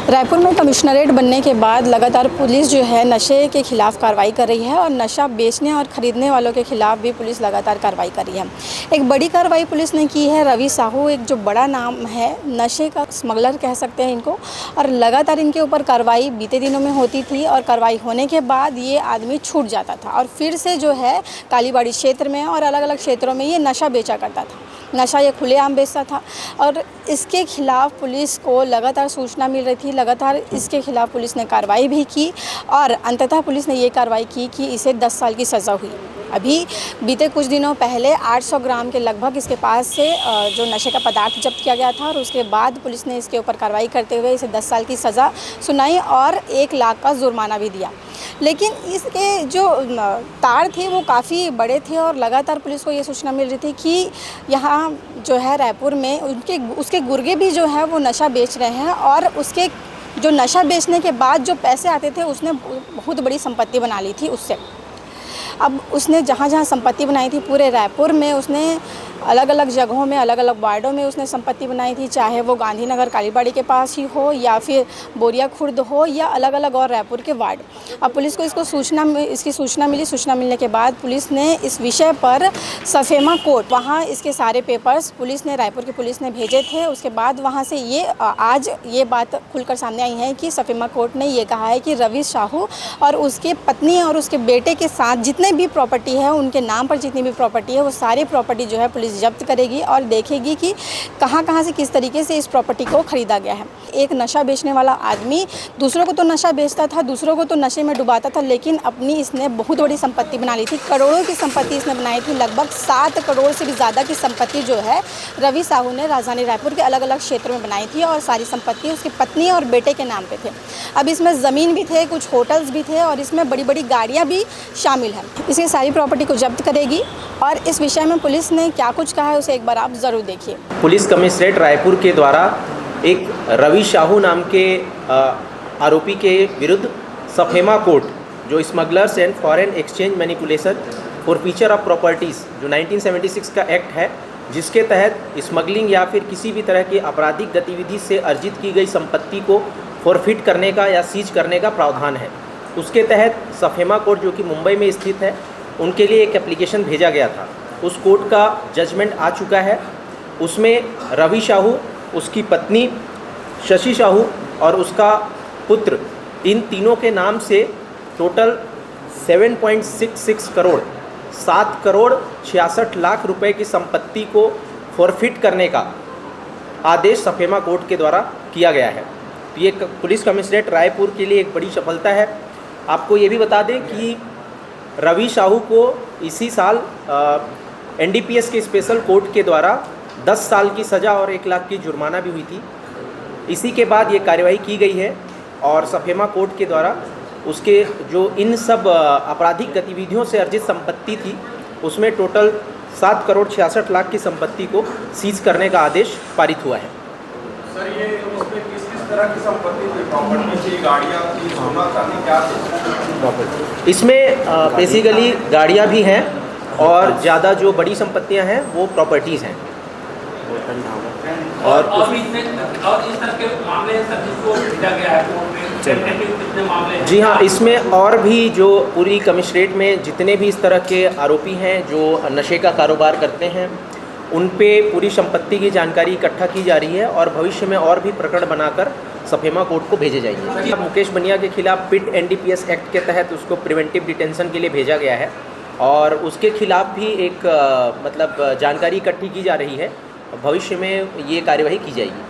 रायपुर में कमिश्नरेट बनने के बाद लगातार पुलिस जो है नशे के खिलाफ कार्रवाई कर रही है और नशा बेचने और ख़रीदने वालों के खिलाफ भी पुलिस लगातार कार्रवाई कर रही है। एक बड़ी कार्रवाई पुलिस ने की है। रवि साहू एक जो बड़ा नाम है, नशे का स्मगलर कह सकते हैं इनको, और लगातार इनके ऊपर कार्रवाई बीते दिनों में होती थी और कार्रवाई होने के बाद ये आदमी छूट जाता था और फिर से जो है कालीबाड़ी क्षेत्र में और अलग अलग क्षेत्रों में ये नशा बेचा करता था। नशा ये खुलेआम बेचता था और इसके खिलाफ पुलिस को लगातार सूचना मिल रही थी। लगातार इसके खिलाफ पुलिस ने कार्रवाई भी की और अंततः पुलिस ने ये कार्रवाई की कि इसे 10 साल की सज़ा हुई। अभी बीते कुछ दिनों पहले 800 ग्राम के लगभग इसके पास से जो नशे का पदार्थ जब्त किया गया था और उसके बाद पुलिस ने इसके ऊपर कार्रवाई करते हुए इसे 10 साल की सज़ा सुनाई और 1 लाख का जुर्माना भी दिया। लेकिन इसके जो तार थे वो काफ़ी बड़े थे और लगातार पुलिस को ये सूचना मिल रही थी कि यहाँ जो है रायपुर में उसके गुर्गे भी जो है वो नशा बेच रहे हैं और उसके जो नशा बेचने के बाद जो पैसे आते थे उसने बहुत बड़ी संपत्ति बना ली थी उससे। अब उसने जहाँ जहाँ संपत्ति बनाई थी पूरे रायपुर में, उसने अलग अलग जगहों में अलग अलग वार्डों में उसने संपत्ति बनाई थी, चाहे वो गांधीनगर कालीबाड़ी के पास ही हो या फिर बोरिया खुर्द हो या अलग अलग और रायपुर के वार्ड। अब पुलिस को इसकी सूचना मिली। सूचना मिलने के बाद पुलिस ने इस विषय पर सफेमा कोर्ट, वहाँ इसके सारे पेपर्स रायपुर की पुलिस ने भेजे थे। उसके बाद वहाँ से आज ये बात खुलकर सामने आई है कि सफेमा कोर्ट ने ये कहा है कि रवि साहू और उसके पत्नी और उसके बेटे के साथ जितने भी प्रॉपर्टी है, उनके नाम पर जितनी भी प्रॉपर्टी है, वो सारी प्रॉपर्टी जो है पुलिस जब्त करेगी और देखेगी कि कहाँ से किस तरीके से इस प्रॉपर्टी को खरीदा गया है। एक नशा बेचने वाला आदमी दूसरों को तो नशा बेचता था, दूसरों को तो नशे में डुबाता था, लेकिन अपनी इसने बहुत बड़ी संपत्ति बना ली थी। करोड़ों की संपत्ति इसने बनाई थी। लगभग 7 करोड़ से भी ज़्यादा की संपत्ति जो है रवि साहू ने राजधानी रायपुर के अलग अलग क्षेत्रों में बनाई थी और सारी संपत्ति उसकी पत्नी और बेटे के नाम पे थे। अब इसमें ज़मीन भी थे, कुछ होटल्स भी थे और इसमें बड़ी बड़ी गाड़ियाँ भी शामिल हैं। इसकी सारी प्रॉपर्टी को जब्त करेगी और इस विषय में पुलिस ने क्या कुछ कहा है उसे एक बार आप ज़रूर देखिए। पुलिस कमिश्नरेट रायपुर के द्वारा एक रवि साहू नाम के आरोपी के विरुद्ध सफेमा कोर्ट, जो smugglers and foreign exchange manipulation forfeiture of properties, जो 1976 का एक्ट है, जिसके तहत स्मगलिंग या फिर किसी भी तरह की आपराधिक गतिविधि से अर्जित की गई संपत्ति को फॉरफिट करने का या सीज करने का प्रावधान है। उसके तहत सफेमा कोर्ट, जो कि मुंबई में स्थित है, उनके लिए एक एप्लीकेशन भेजा गया था। उस कोर्ट का जजमेंट आ चुका है। उसमें रवि साहू, उसकी पत्नी शशि साहू और उसका पुत्र, इन तीनों के नाम से टोटल 7.66 करोड़ 7 करोड़ 66 लाख रुपए की संपत्ति को फॉरफिट करने का आदेश सफेमा कोर्ट के द्वारा किया गया है। तो ये पुलिस कमिश्नरेट रायपुर के लिए एक बड़ी सफलता है। आपको ये भी बता दें कि रवि साहू को इसी साल एनडीपीएस के स्पेशल कोर्ट के द्वारा 10 साल की सज़ा और 1 लाख की जुर्माना भी हुई थी। इसी के बाद ये कार्रवाई की गई है और सफेमा कोर्ट के द्वारा उसके जो इन सब आपराधिक गतिविधियों से अर्जित संपत्ति थी, उसमें टोटल 7 करोड़ 66 लाख की संपत्ति को सीज करने का आदेश पारित हुआ है। सर, ये उसमें किस तरह की संपत्ति थी? प्रॉपर्टी थी, गाड़ियाँ थी, सोना चांदी, क्या थी? इसमें बेसिकली गाड़ियाँ भी हैं और ज़्यादा जो बड़ी संपत्तियाँ हैं वो प्रॉपर्टीज़ हैं। और इस तरह के मामले सर जिसको भेजा गया है कोर्ट में, कितने मामले हैं? जी हाँ, इसमें और भी जो पूरी कमिश्नरेट में जितने भी इस तरह के आरोपी हैं जो नशे का कारोबार करते हैं, उन पे पूरी संपत्ति की जानकारी इकट्ठा की जा रही है और भविष्य में और भी प्रकरण बनाकर सफेमा कोर्ट को भेजे जाएंगे। मुकेश बनिया के खिलाफ पिट एनडीपीएस एक्ट के तहत उसको प्रिवेंटिव डिटेंशन के लिए भेजा गया है और उसके खिलाफ भी एक जानकारी इकट्ठी की जा रही है। भविष्य में ये कार्यवाही की जाएगी।